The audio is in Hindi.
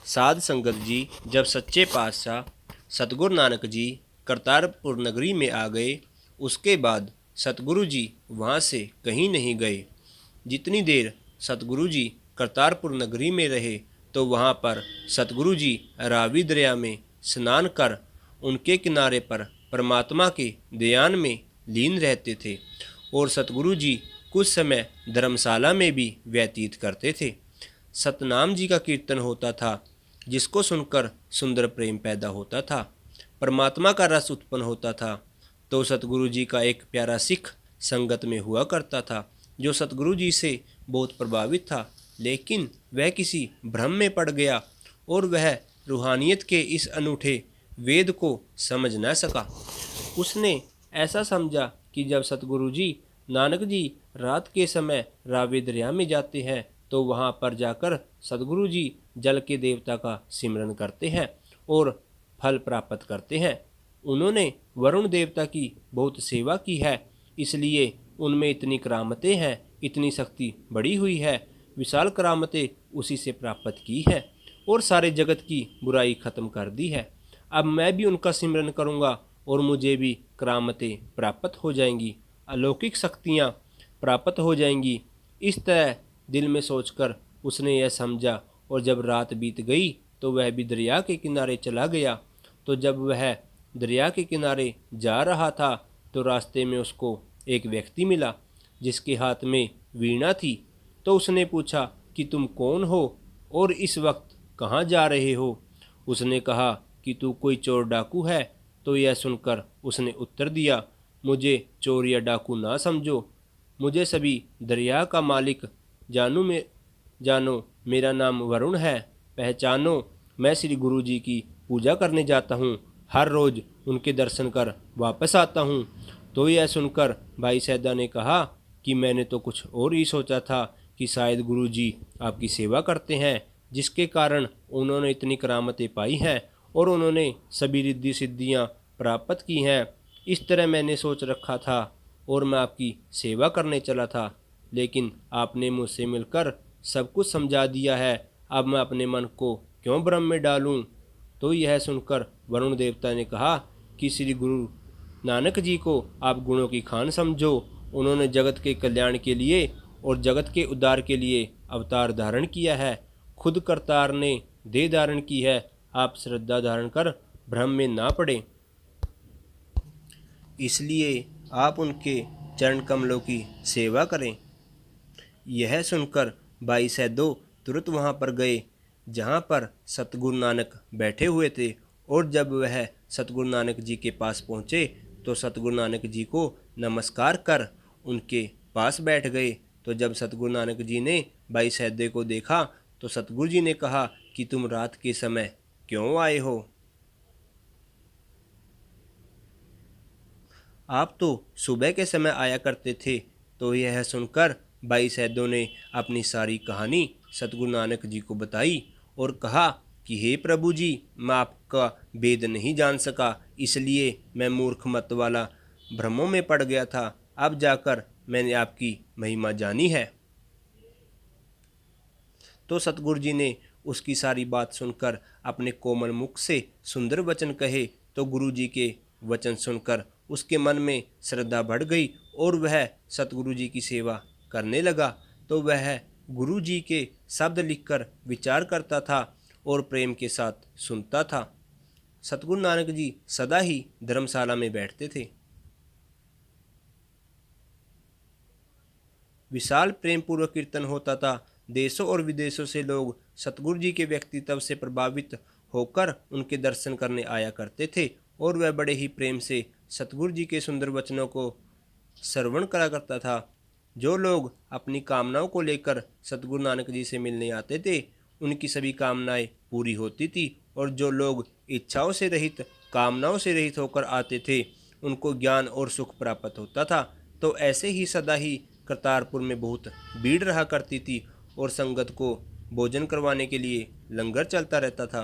साध संगत जी जब सच्चे पातशाह सतगुरु नानक जी करतारपुर नगरी में आ गए, उसके बाद सतगुरु जी वहाँ से कहीं नहीं गए। जितनी देर सतगुरु जी करतारपुर नगरी में रहे तो वहाँ पर सतगुरु जी रावी दरिया में स्नान कर उनके किनारे पर परमात्मा के ध्यान में लीन रहते थे और सतगुरु जी कुछ समय धर्मशाला में भी व्यतीत करते थे। सतनाम जी का कीर्तन होता था, जिसको सुनकर सुंदर प्रेम पैदा होता था, परमात्मा का रस उत्पन्न होता था। तो सतगुरु जी का एक प्यारा सिख संगत में हुआ करता था, जो सतगुरु जी से बहुत प्रभावित था, लेकिन वह किसी भ्रम में पड़ गया और वह रूहानियत के इस अनूठे वेद को समझ न सका। उसने ऐसा समझा कि जब सतगुरु जी नानक जी रात के समय रावी दरिया में जाते हैं तो वहाँ पर जाकर सतगुरु जी जल के देवता का सिमरन करते हैं और फल प्राप्त करते हैं। उन्होंने वरुण देवता की बहुत सेवा की है, इसलिए उनमें इतनी करामतें हैं, इतनी शक्ति बढ़ी हुई है, विशाल करामतें उसी से प्राप्त की है और सारे जगत की बुराई खत्म कर दी है। अब मैं भी उनका सिमरन करूँगा और मुझे भी करामतें प्राप्त हो जाएंगी, अलौकिक शक्तियाँ प्राप्त हो जाएंगी। इस तरह दिल में सोचकर उसने यह समझा और जब रात बीत गई तो वह भी दरिया के किनारे चला गया। तो जब वह दरिया के किनारे जा रहा था तो रास्ते में उसको एक व्यक्ति मिला जिसके हाथ में वीणा थी। तो उसने पूछा कि तुम कौन हो और इस वक्त कहाँ जा रहे हो? उसने कहा कि तू कोई चोर डाकू है। तो यह सुनकर उसने उत्तर दिया, मुझे चोर या डाकू ना समझो, मुझे सभी दरिया का मालिक जानो, मेरा नाम वरुण है, पहचानो, मैं श्री गुरु जी की पूजा करने जाता हूँ, हर रोज़ उनके दर्शन कर वापस आता हूँ। तो यह सुनकर भाई सैदा ने कहा कि मैंने तो कुछ और ही सोचा था कि शायद गुरु जी आपकी सेवा करते हैं, जिसके कारण उन्होंने इतनी करामतें पाई हैं और उन्होंने सभी रिद्धि सिद्धियाँ प्राप्त की हैं। इस तरह मैंने सोच रखा था और मैं आपकी सेवा करने चला था, लेकिन आपने मुझसे मिलकर सब कुछ समझा दिया है। अब मैं अपने मन को क्यों भ्रम में डालूं? तो यह सुनकर वरुण देवता ने कहा कि श्री गुरु नानक जी को आप गुणों की खान समझो। उन्होंने जगत के कल्याण के लिए और जगत के उद्धार के लिए अवतार धारण किया है। खुद करतार ने देह धारण की है। आप श्रद्धा धारण कर भ्रम में ना पड़े, इसलिए आप उनके चरण कमलों की सेवा करें। यह सुनकर भाई सैदो तुरंत वहाँ पर गए जहाँ पर सतगुरु नानक बैठे हुए थे और जब वह सतगुरु नानक जी के पास पहुँचे तो सतगुरु नानक जी को नमस्कार कर उनके पास बैठ गए। तो जब सतगुरु नानक जी ने भाई सैदे को देखा तो सतगुरु जी ने कहा कि तुम रात के समय क्यों आए हो? आप तो सुबह के समय आया करते थे। तो यह सुनकर भाई सैदों ने अपनी सारी कहानी सतगुरु नानक जी को बताई और कहा कि हे प्रभु जी, मैं आपका भेद नहीं जान सका, इसलिए मैं मूर्ख मत वाला भ्रमों में पड़ गया था। अब जाकर मैंने आपकी महिमा जानी है। तो सतगुरु जी ने उसकी सारी बात सुनकर अपने कोमल मुख से सुंदर वचन कहे। तो गुरु जी के वचन सुनकर उसके मन में श्रद्धा बढ़ गई और वह सतगुरु जी की सेवा करने लगा। तो वह गुरु जी के शब्द लिखकर विचार करता था और प्रेम के साथ सुनता था। सतगुरु नानक जी सदा ही धर्मशाला में बैठते थे। विशाल प्रेम पूर्वक कीर्तन होता था। देशों और विदेशों से लोग सतगुरु जी के व्यक्तित्व से प्रभावित होकर उनके दर्शन करने आया करते थे और वह बड़े ही प्रेम से सतगुरु जी के सुंदर वचनों को श्रवण करा करता था। जो लोग अपनी कामनाओं को लेकर सतगुरु नानक जी से मिलने आते थे, उनकी सभी कामनाएं पूरी होती थी और जो लोग इच्छाओं से रहित, कामनाओं से रहित होकर आते थे, उनको ज्ञान और सुख प्राप्त होता था। तो ऐसे ही सदा ही करतारपुर में बहुत भीड़ रहा करती थी और संगत को भोजन करवाने के लिए लंगर चलता रहता था।